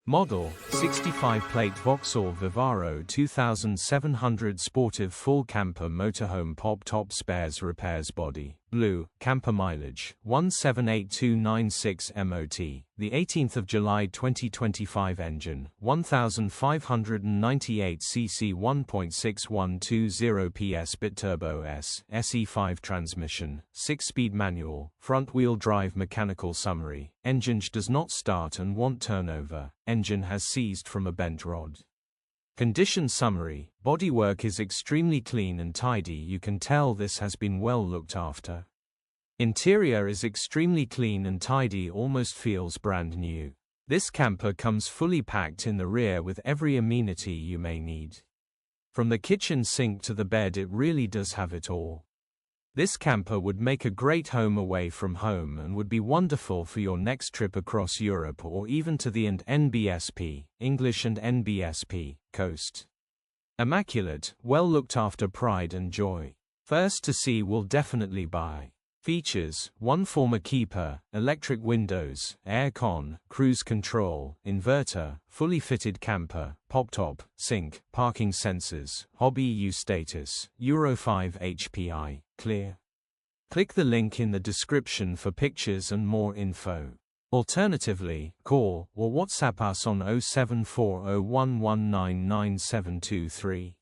Model, 65-plate Vauxhall Vivaro 2700 Sportive full camper motorhome pop-top spares repairs body. Blue, camper mileage, 178296 MOT. The 18th of July 2025 engine, 1598 cc 1.6120 PS BITURBO S, SE5 transmission, 6-speed manual, front-wheel drive mechanical summary. Enginge does not start and won't turn over. Engine has seized from a bent rod. Condition summary. Bodywork is extremely clean and tidy. You can tell this has been well looked after. Interior is extremely clean and tidy, almost feels brand new. This camper comes fully packed in the rear with every amenity you may need. From the kitchen sink to the bed, it really does have it all. This camper would make a great home away from home and would be wonderful for your next trip across Europe or even to the and.nbsp, English&nbsp, coast. Immaculate, well looked after, pride and joy. First to see will definitely buy. Features: 1 former keeper, electric windows, air-con, cruise control, inverter, fully fitted camper, pop-top, sink, parking sensors, hobby use status, Euro 5 HPI, clear. Click the link in the description for pictures and more info. Alternatively, call or WhatsApp us on 074011999723.